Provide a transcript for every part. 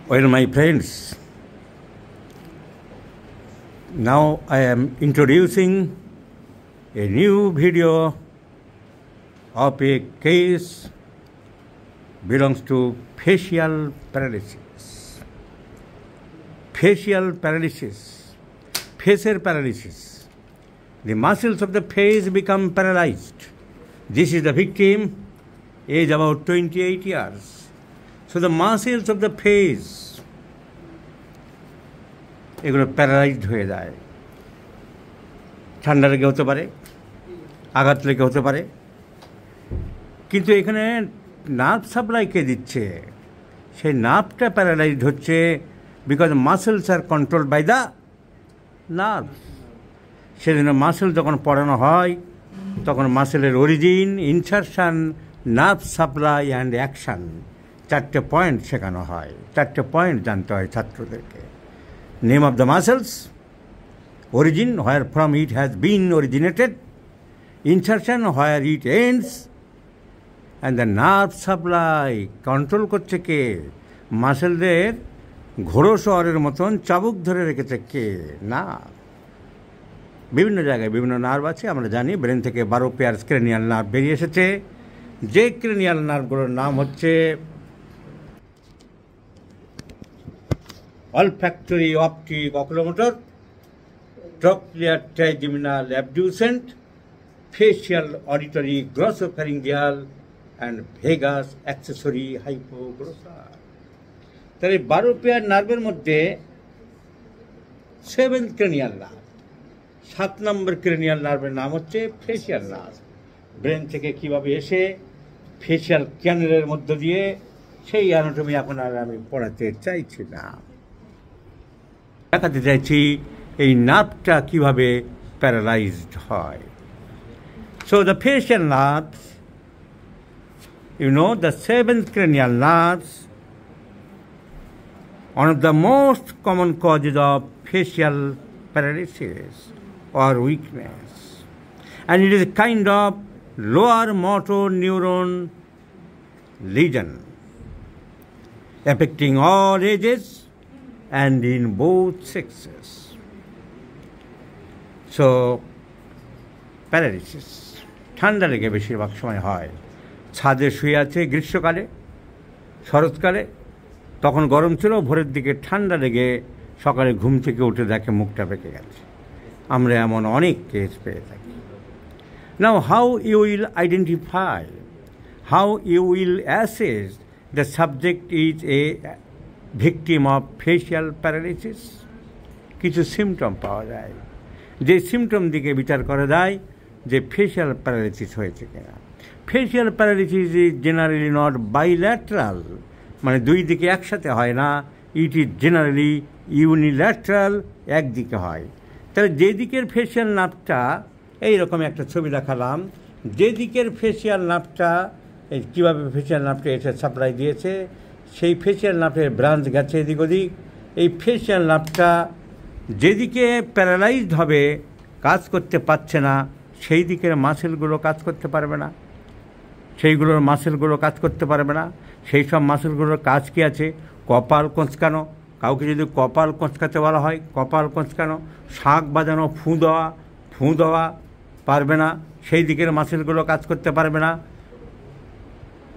Well, my friends, now I am introducing a new video of a case belongs to facial paralysis. Facial paralysis, facial paralysis. The muscles of the face become paralyzed. This is the victim, age about 28 years. So the muscles of the face এগুলো paralysed হয়ে যায়। ঠান্ডা লেগে হতে পারে, আঘাত লেগে হতে পারে, কিন্তু এখানে নার্ভ সাপ্লাই কে দিচ্ছে? সেই নার্ভটা প্যারালাইজড হচ্ছে because muscles are control by the nerve. সেজন্য মাসেল যখন পড়ানো হয় তখন মাসেলের origin, insertion, nerve supply and action, 4টে পয়েন্ট শেখানো হয়। 4টে পয়েন্ট জানতে হয় ছাত্রদেরকে। Name of the muscles, origin, where from it has been originated, insertion, where it ends, and the nerve supply, control করছে কে? মাসেলদের ঘোড়ো শহরের মতন চাবুক ধরে রেখেছে কে? না, বিভিন্ন জায়গায় বিভিন্ন নার্ভ আছে। আমরা জানি ব্রেন থেকে 12 পেয়ার ক্রেনিয়াল নার্ভ বেরিয়ে এসেছে। যে ক্রেনিয়াল নার্ভগুলোর নাম হচ্ছে olfactory, optic, oculomotor, trochlear, trigeminal, abducent, facial, auditory, glossopharyngeal, and vagus accessory hypoglossal. তাহলে 12 পেয়ার নার্ভের মধ্যে 7th ক্রেনিয়াল নার্ভ, 7 নম্বর ক্রেনিয়াল নার্ভের নাম হচ্ছে ফেসিয়াল নার্ভ। ব্রেন থেকে কিভাবে এসে ফেসিয়াল ক্যানেলের মধ্য দিয়ে, সেই অ্যানাটমি এখন আর আমি পড়াতে চাইছি না। দেখাতে চাইছি এই নার্ভটা কিভাবে প্যারালাইজড হয়। So the facial nerves, you know, the 7th cranial nerves, one of the most common causes of facial paralysis or weakness, and it is a kind of lower motor neuron lesion affecting all ages and in both sexes. So paralysis ঠান্ডা লেগে বেশিরভাগ সময় হয়। ছাদে শুয়ে আছে গ্রীষ্মকালে, শরৎকালে, তখন গরম ছিল, ভোরের দিকে ঠান্ডা লেগে সকালে ঘুম থেকে উঠে দেখে মুখটা পেকে গেছে। আমরা এমন অনেক কেস পেয়ে থাকি। Now how you will identify, how you will assess the subject is a victim of facial paralysis? কিছু সিমটম পাওয়া যায়, যে সিমটম দিকে বিচার করা যায় যে ফেসিয়াল প্যারালিসিস হয়েছে কিনা। Facial paralysis is generally not bilateral, মানে দুই দিকে একসাথে হয় না। ইট ইজ জেনারেলি ইউনিল্যাট্রাল, একদিকে হয়। তাহলে যে দিকের ফেসিয়াল নার্ভটা, এইরকম একটা ছবি দেখালাম, যে দিকের ফেসিয়াল নার্ভটা, এই কীভাবে ফেসিয়াল নার্ভটা এসে সাপ্লাই দিয়েছে, সেই ফেসিয়াল নার্ভের ব্রাঞ্চ গেছে এদিক ওদিক। এই ফেসিয়াল নার্ভটা যেদিকে প্যারালাইজড হবে, কাজ করতে পারছে না, সেই দিকের মাসেলগুলো কাজ করতে পারবে না, সেইগুলোর মাসেলগুলো কাজ করতে পারবে না। সেই সব মাসেলগুলোর কাজ কী আছে? কপাল কোঁচকানো, কাউকে যদি কপাল কোঁচকাতে বলা হয়, কপাল কোঁচকানো। শাঁখ বাজানো, ফুঁ দেওয়া পারবে না, সেই দিকের মাসেলগুলো কাজ করতে পারবে না।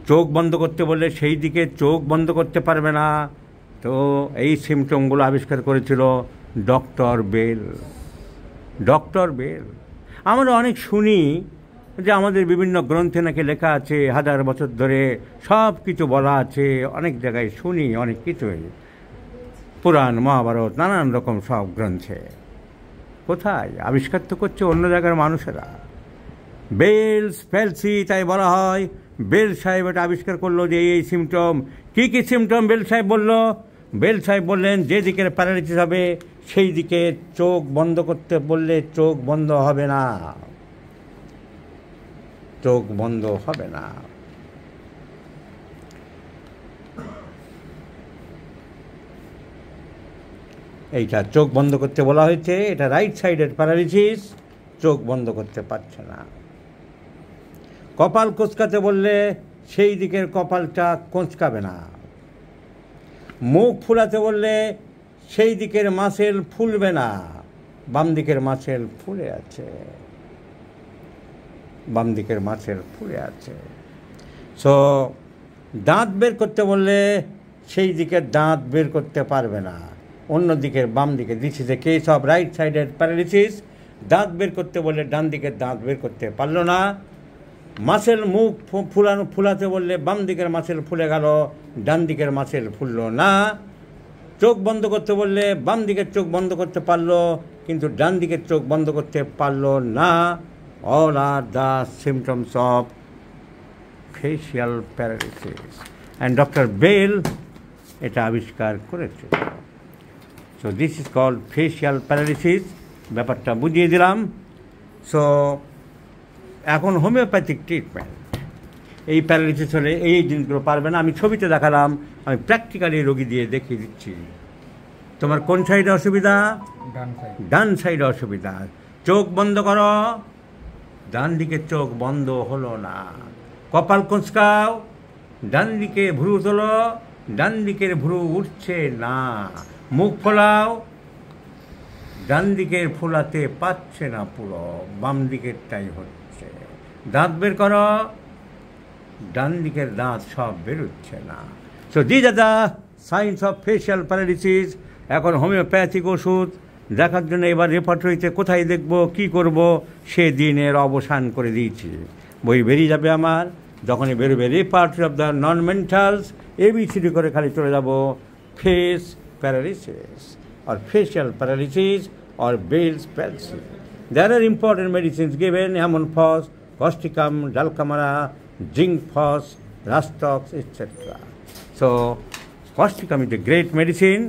চোখ বন্ধ করতে বললে সেই দিকে চোখ বন্ধ করতে পারবে না। তো এই সিমটমগুলো আবিষ্কার করেছিল ডক্টর বেল। ডক্টর বেল, আমরা অনেক শুনি যে আমাদের বিভিন্ন গ্রন্থে নাকি লেখা আছে, 1000 বছর ধরে সব কিছু বলা আছে, অনেক জায়গায় শুনি অনেক কিছুই, পুরাণ, মহাভারত, নানান রকম সব গ্রন্থে। কোথায়? আবিষ্কার তো করছে অন্য জায়গার মানুষেরা। বেলস প্যালসি, তাই বলা হয়। বেল সাহেব এটা আবিষ্কার করলো যে এই সিমটম। কী কী সিমটম বেল সাহেব বলল? বেল সাহেব বললেন যে দিকের প্যারালাইসিস হবে সেই দিকে চোখ বন্ধ করতে বললে চোখ বন্ধ হবে না, চোখ বন্ধ হবে না। এইটা চোখ বন্ধ করতে বলা হয়েছে, এটা রাইট সাইডের প্যারালাইসিস, চোখ বন্ধ করতে পারছে না। কপাল কোঁচকাতে বললে সেই দিকের কপালটা কোঁচকাবে না। মুখ ফুলাতে বললে সেই দিকের মাসেল ফুলবে না, বাম দিকের মাসেল ফুলে আছে, বাম দিকের মাসেল ফুলে আছে। সো দাঁত বের করতে বললে সেই দিকের দাঁত বের করতে পারবে না, অন্য দিকের বাম দিকে। This is a case of right sided paralysis. দাঁত বের করতে বললে ডান দিকের দাঁত বের করতে পারলো না। মাসেল মুখ ফুলাতে বললে বাম দিকের মাসেল ফুলে গেল, ডান দিকের মাসেল ফুললো না। চোখ বন্ধ করতে বললে বাম দিকের চোখ বন্ধ করতে পারলো, কিন্তু ডান দিকের চোখ বন্ধ করতে পারলো না। All are the symptoms of facial paralysis, and doctor Bell এটা আবিষ্কার করেছে। So this is called facial paralysis. ব্যাপারটা বুঝিয়ে দিলাম। সো এখন হোমিওপ্যাথিক ট্রিটমেন্ট, এই প্যারালিসিস হলে এই জিনিসগুলো পারবে না। আমি ছবিতে দেখালাম, আমি প্র্যাকটিক্যালি রোগী দিয়ে দেখিয়ে দিচ্ছি। তোমার কোন সাইডে অসুবিধা? ডান সাইডে অসুবিধা। চোখ বন্ধ করো, ডান দিকে চোখ বন্ধ হলো না। কপাল কুঁচকাও, ডান দিকে ভ্রু তোলো, ডান দিকের ভ্রু উঠছে না। মুখ ফোলাও, ডান দিকের ফোলাতে পাচ্ছে না, পুরো বাম দিকেরটাই হচ্ছে। দাঁত বের করো, ডান দিকের দাঁত সব বেরোচ্ছে না। So this are the signs of facial paralysis. এখন হোমিওপ্যাথিক ওষুধ দেখার জন্য এবার রেপার্টরিতে কোথায় দেখব, কি করব, সে দিনের অবসান করে দিয়েছি। বই বেরিয়ে যাবে আমার, যখনই বেরোবে repertory of the non mentals, A B C D করে খালি চলে যাব face paralysis or facial paralysis or Bell's palsy. There are important medicines given: Amonphos, Causticum, Dulcamara, Zinc-Phos, Rastox, etc. So, Causticum is a great medicine,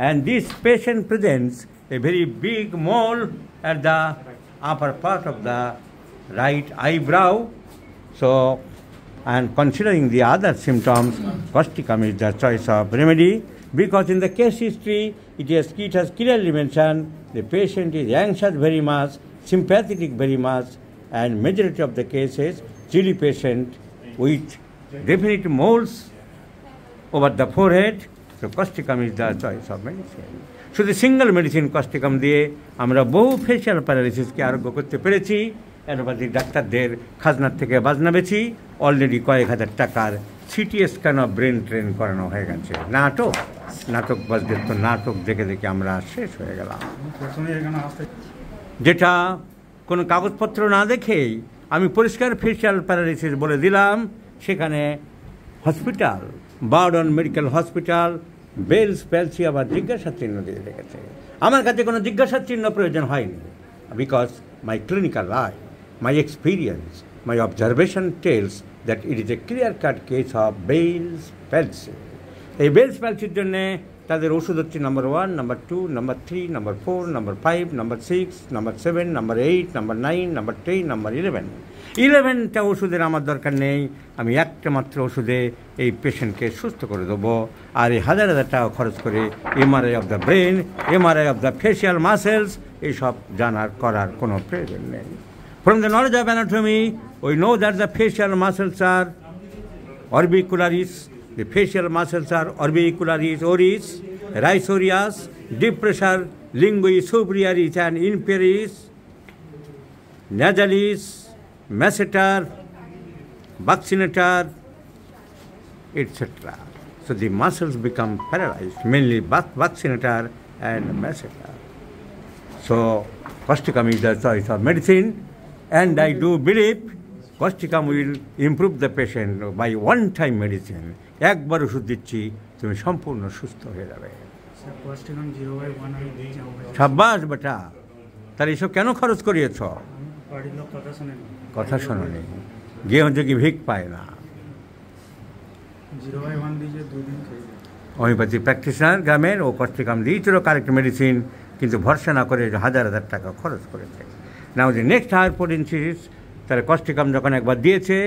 and this patient presents a very big mole at the upper part of the right eyebrow. So, and considering the other symptoms, Causticum is the choice of remedy, because in the case history, it has clearly mentioned the patient is anxious very much, sympathetic very much, and majority of the cases, chilly patient with definite moles over the forehead. So Causticum is the choice of medicine. So the single medicine Causticum দিয়ে আমরা বহু facial প্যারালিসিসকে আরোগ্য করতে পেরেছি। Allopathic ডাক্তারদের খাজনার থেকে বাজনা বেছি। অলরেডি কয়েক হাজার টাকার CT scan of brain train করানো হয়ে গেছে। নাটক বাজদের তো নাটক দেখে দেখে আমরা শেষ হয়ে গেলাম। যেটা কোনো কাগজপত্র না দেখেই আমি পরিষ্কার ফেসিয়াল প্যারালিসিস বলে দিলাম। সেখানে hospital, বারডন medical hospital, bells palsy আবার জিজ্ঞাসার চিহ্ন দিয়ে রেখেছে। আমার কাছে কোনো জিজ্ঞাসার চিহ্ন প্রয়োজন হয়নি, because my clinical life, my experience, my observation tells that it is a clear cut case of Bell's palsy. এই বেলস প্যালসির জন্যে তাদের ওষুধ হচ্ছে number 1, number 2, number 3, number 4, number 5, number 6, number 7, number 8, number 9, number 10, number 11টা ওষুধের আমার দরকার নেই। আমি একটা মাত্র ওষুধে এই পেশেন্টকে সুস্থ করে দেবো। আর এই হাজার হাজার টাকা খরচ করে MRI of the brain, MRI of the facial muscles, এইসব করার কোনো প্রয়োজন নেই। From the knowledge of anatomy, we know that the facial muscles are orbicularis. The facial muscles are orbicularis oris, rhizorius, deep pressure linguis superioris and inferioris, nasalis, masseter, buccinator, etc. So the muscles become paralyzed, mainly buccinator and masseter. So Causticum is the choice of medicine, and I do believe Causticum will improve the patient by one-time medicine. একবার ওষুধ দিচ্ছি, তুমি সম্পূর্ণ সুস্থ হয়ে যাবে। সাব্বাস বেটা, তার এসব কেন খরচ করিয়েছ? কথা শোনি, গৃহযোগী ভিক পায় না। হোমিওপ্যাথি প্র্যাকটিশনার গ্রামের ও Causticum দিয়েছিল কারেক্ট মেডিসিন, কিন্তু ভরসা না করে হাজার হাজার টাকা খরচ করেছে। নাও যে নেক্সট হায়ার পোটেন্সিস, তার Causticum যখন একবার দিয়েছে,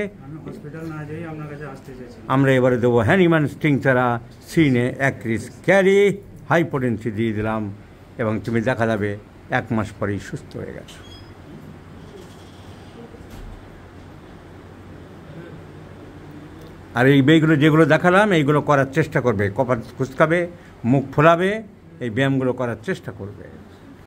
আমরা এবারে দেবো হ্যানিম্যান স্টিংচারা সিনে অ্যাক্রিস ক্যারি হাইপোটেন্সি দিয়ে দিলাম, এবং তুমি দেখা যাবে 1 মাস পরেই সুস্থ হয়ে গেছো। আর এই ব্যায়ামগুলো যেগুলো দেখালাম এইগুলো করার চেষ্টা করবে, কপাল কুঁচকাবে, মুখ ফোলাবে, এই ব্যায়ামগুলো করার চেষ্টা করবে।